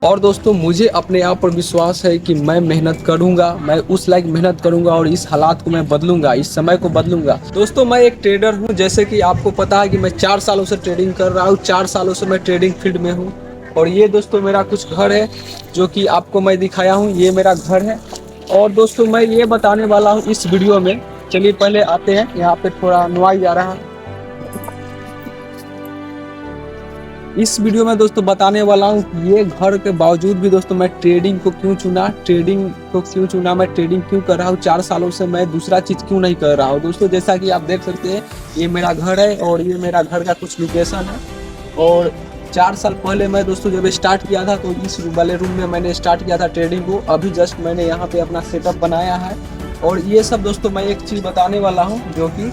और दोस्तों मुझे अपने आप पर विश्वास है कि मैं मेहनत करूंगा, मैं उस लायक मेहनत करूंगा और इस हालात को मैं बदलूंगा, इस समय को बदलूंगा। दोस्तों मैं एक ट्रेडर हूं, जैसे कि आपको पता है कि मैं 4 सालों से ट्रेडिंग कर रहा हूं, 4 सालों से मैं ट्रेडिंग फील्ड में हूं। और ये दोस्तों मेरा कुछ घर है जो कि आपको मैं दिखाया हूँ, ये मेरा घर है। और दोस्तों मैं ये बताने वाला हूँ इस वीडियो में, चलिए पहले आते हैं, यहाँ पे थोड़ा नॉइज आ रहा है। इस वीडियो में दोस्तों बताने वाला हूँ कि ये घर के बावजूद भी दोस्तों मैं ट्रेडिंग को क्यों चुना, मैं ट्रेडिंग क्यों कर रहा हूँ, 4 सालों से मैं दूसरा चीज़ क्यों नहीं कर रहा हूँ। दोस्तों जैसा कि आप देख सकते हैं, ये मेरा घर है और ये मेरा घर का कुछ लोकेशन है। और 4 साल पहले मैं दोस्तों जब स्टार्ट किया था तो इस वाले रूम में मैंने स्टार्ट किया था ट्रेडिंग को। अभी जस्ट मैंने यहाँ पे अपना सेटअप बनाया है। और ये सब दोस्तों मैं एक चीज़ बताने वाला हूँ, जो कि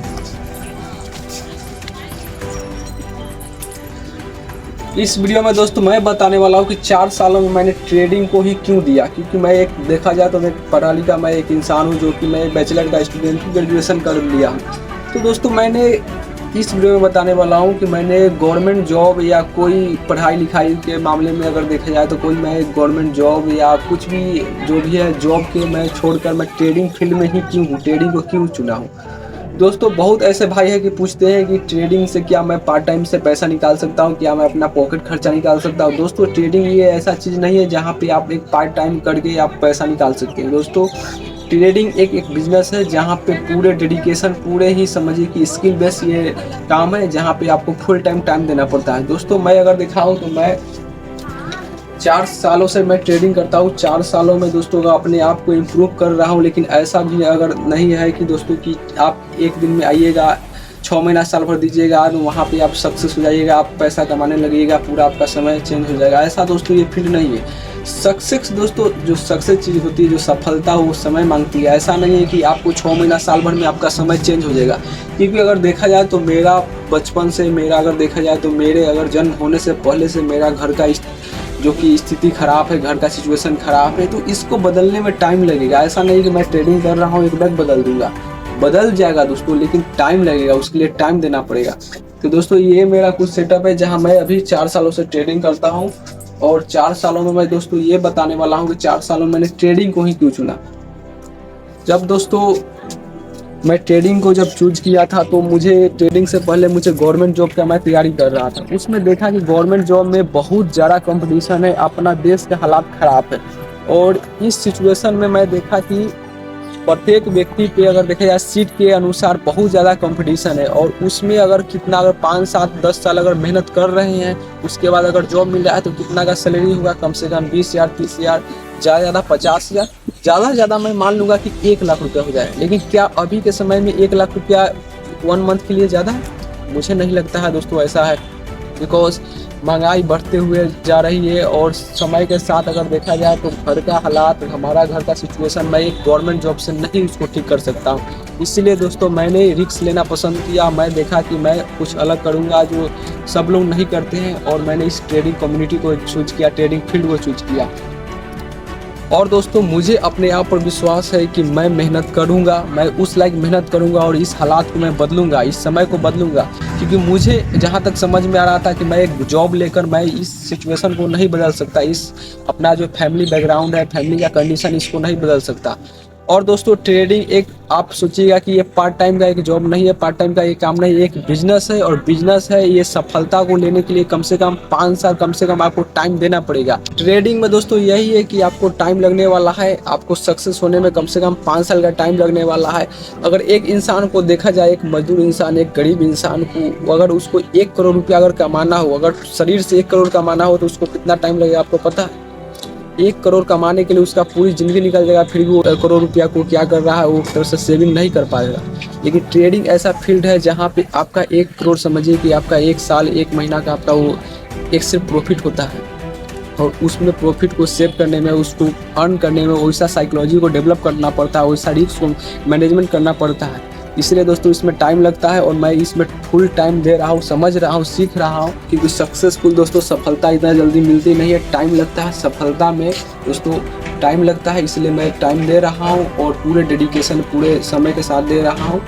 इस वीडियो में दोस्तों मैं बताने वाला हूँ कि 4 सालों में मैंने ट्रेडिंग को ही क्यों दिया। क्योंकि मैं एक देखा जाए तो मैं पढ़ा लिखा मैं एक इंसान हूँ, जो कि मैं बैचलर का स्टूडेंट हूँ, ग्रेजुएशन कर लिया हूँ। तो दोस्तों मैंने इस वीडियो में बताने वाला हूँ कि मैंने गवर्नमेंट जॉब या कोई पढ़ाई लिखाई के मामले में अगर देखा जाए तो कोई मैं गवर्नमेंट जॉब या कुछ भी जो भी है जॉब के मैं छोड़कर मैं ट्रेडिंग फील्ड में ही क्यों हूँ, ट्रेडिंग को क्यों चुना हूँ। दोस्तों बहुत ऐसे भाई हैं कि पूछते हैं कि ट्रेडिंग से क्या मैं पार्ट टाइम से पैसा निकाल सकता हूं, क्या मैं अपना पॉकेट खर्चा निकाल सकता हूं। दोस्तों ट्रेडिंग ये ऐसा चीज़ नहीं है जहां पे आप एक पार्ट टाइम करके आप पैसा निकाल सकते हैं। दोस्तों ट्रेडिंग एक बिजनेस है जहां पे पूरे डेडिकेशन, पूरे ही समझिए कि स्किल बेस ये काम है, जहां पे आपको फुल टाइम देना पड़ता है। दोस्तों मैं अगर दिखाऊँ तो मैं 4 सालों से मैं ट्रेडिंग करता हूँ। 4 सालों में दोस्तों का अपने आप को इम्प्रूव कर रहा हूँ। लेकिन ऐसा भी अगर नहीं है कि दोस्तों कि आप एक दिन में आइएगा, 6 महीना साल भर दीजिएगा और वहाँ पे आप सक्सेस हो जाइएगा, आप पैसा कमाने लगिएगा, पूरा आपका समय चेंज हो जाएगा। ऐसा दोस्तों ये फील्ड नहीं है। सक्सेस दोस्तों, जो सक्सेस चीज़ होती है, जो सफलता वो समय मांगती है। ऐसा नहीं है कि आपको 6 महीना साल भर में आपका समय चेंज हो जाएगा। क्योंकि अगर देखा जाए तो मेरा बचपन से अगर देखा जाए तो मेरे अगर जन्म होने से पहले से मेरा घर का जो कि स्थिति ख़राब है, घर का सिचुएशन ख़राब है, तो इसको बदलने में टाइम लगेगा। ऐसा नहीं कि मैं ट्रेडिंग कर रहा हूँ एकदम बदल दूंगा, बदल जाएगा दोस्तों, लेकिन टाइम लगेगा, उसके लिए टाइम देना पड़ेगा। तो दोस्तों ये मेरा कुछ सेटअप है जहाँ मैं अभी 4 सालों से ट्रेडिंग करता हूँ। और 4 सालों में मैं दोस्तों ये बताने वाला हूँ कि 4 सालों में मैंने ट्रेडिंग को ही क्यों चुना। जब दोस्तों मैं ट्रेडिंग को जब चूज किया था तो मुझे ट्रेडिंग से पहले मुझे गवर्नमेंट जॉब का मैं तैयारी कर रहा था। उसमें देखा कि गवर्नमेंट जॉब में बहुत ज़्यादा कंपटीशन है, अपना देश के हालात ख़राब है। और इस सिचुएशन में मैं देखा कि प्रत्येक व्यक्ति पे अगर देखा जाए सीट के अनुसार बहुत ज़्यादा कंपटीशन है। और उसमें अगर 5, 7, 10 साल अगर मेहनत कर रहे हैं, उसके बाद अगर जॉब मिल रहा है तो कितना का सैलरी होगा, कम से कम 20,000, 30,000, ज़्यादा 50,000, ज़्यादा से ज़्यादा मैं मान लूँगा कि 1 लाख रुपया हो जाए। लेकिन क्या अभी के समय में 1 लाख रुपया 1 मंथ के लिए ज़्यादा है? मुझे नहीं लगता है दोस्तों ऐसा है। बिकॉज महंगाई बढ़ते हुए जा रही है और समय के साथ अगर देखा जाए तो घर का हालात, हमारा घर का सिचुएशन मैं एक गवर्नमेंट जॉब से नहीं उसको ठीक कर सकता हूँ। इसलिए दोस्तों मैंने रिस्क लेना पसंद किया। मैं देखा कि मैं कुछ अलग करूँगा जो सब लोग नहीं करते हैं, और मैंने इस ट्रेडिंग कम्युनिटी को चूज किया, ट्रेडिंग फील्ड को चूज किया। और दोस्तों मुझे अपने आप पर विश्वास है कि मैं मेहनत करूंगा, मैं उस लायक मेहनत करूंगा और इस हालात को मैं बदलूंगा, इस समय को बदलूंगा। क्योंकि मुझे जहां तक समझ में आ रहा था कि मैं एक जॉब लेकर मैं इस सिचुएशन को नहीं बदल सकता, इस अपना जो फैमिली बैकग्राउंड है, फैमिली का कंडीशन, इसको नहीं बदल सकता। और दोस्तों ट्रेडिंग एक, आप सोचिएगा कि ये पार्ट टाइम का एक जॉब नहीं है, पार्ट टाइम का एक काम नहीं है, एक बिजनेस है। और बिजनेस है, ये सफलता को लेने के लिए कम से कम 5 साल कम से कम आपको टाइम देना पड़ेगा। ट्रेडिंग में दोस्तों यही है कि आपको टाइम लगने वाला है, आपको सक्सेस होने में कम से कम 5 साल का टाइम लगने वाला है। अगर एक इंसान को देखा जाए, एक मजदूर इंसान, एक गरीब इंसान को अगर उसको 1 करोड़ रुपया अगर कमाना हो, अगर शरीर से 1 करोड़ कमाना हो तो उसको कितना टाइम लगेगा आपको पता है? 1 करोड़ कमाने के लिए उसका पूरी ज़िंदगी निकल जाएगा, फिर भी वो 1 करोड़ रुपया को क्या कर रहा है, वो एक तरह से सेविंग नहीं कर पाएगा। लेकिन ट्रेडिंग ऐसा फील्ड है जहाँ पे आपका 1 करोड़ समझिए कि आपका 1 साल 1 महीना का आपका वो एक सिर्फ प्रॉफिट होता है। और उसमें प्रॉफिट को सेव करने में, उसको अर्न करने में वैसा साइकोलॉजी को डेवलप करना पड़ता है, वैसा रिस्क को मैनेजमेंट करना पड़ता है। इसलिए दोस्तों इसमें टाइम लगता है और मैं इसमें फुल टाइम दे रहा हूँ, समझ रहा हूँ, सीख रहा हूँ। क्योंकि सक्सेसफुल दोस्तों सफलता इतना जल्दी मिलती नहीं है, टाइम लगता है सफलता में दोस्तों, टाइम लगता है। इसलिए मैं टाइम दे रहा हूँ और पूरे डेडिकेशन, पूरे समय के साथ दे रहा हूँ।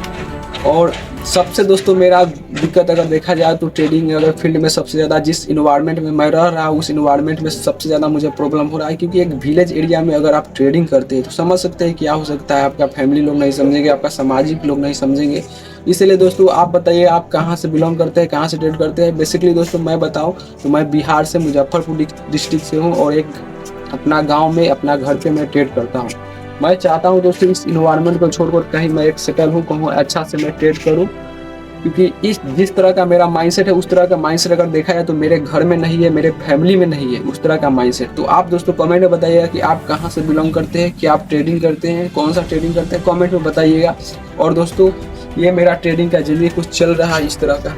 और सबसे दोस्तों मेरा दिक्कत अगर देखा जाए तो ट्रेडिंग अगर फील्ड में सबसे ज़्यादा जिस इन्वायरमेंट में मैं रह रहा हूँ उस इन्वायरमेंट में सबसे ज़्यादा मुझे प्रॉब्लम हो रहा है, क्योंकि एक विलेज एरिया में अगर आप ट्रेडिंग करते हैं तो समझ सकते हैं क्या हो सकता है। आपका फैमिली लोग नहीं समझेंगे, आपका सामाजिक लोग नहीं समझेंगे। इसलिए दोस्तों आप बताइए आप कहाँ से बिलोंग करते हैं, कहाँ से ट्रेड करते हैं। बेसिकली दोस्तों मैं बताऊँ तो मैं बिहार से मुजफ्फरपुर डिस्ट्रिक्ट से हूँ और एक अपना गाँव में अपना घर पे मैं ट्रेड करता हूँ। मैं चाहता हूँ दोस्तों इस इन्वायरमेंट को छोड़कर कहीं मैं एक सेटल हूँ, कहूँ अच्छा से मैं ट्रेड करूँ, क्योंकि इस जिस तरह का मेरा माइंडसेट है उस तरह का माइंडसेट अगर देखा जाए तो मेरे घर में नहीं है, मेरे फैमिली में नहीं है उस तरह का माइंडसेट। तो आप दोस्तों कमेंट में बताइएगा कि आप कहाँ से बिलोंग करते हैं, क्या आप ट्रेडिंग करते हैं, कौन सा ट्रेडिंग करते हैं, कमेंट में बताइएगा। और दोस्तों ये मेरा ट्रेडिंग का जरिए कुछ चल रहा है इस तरह का।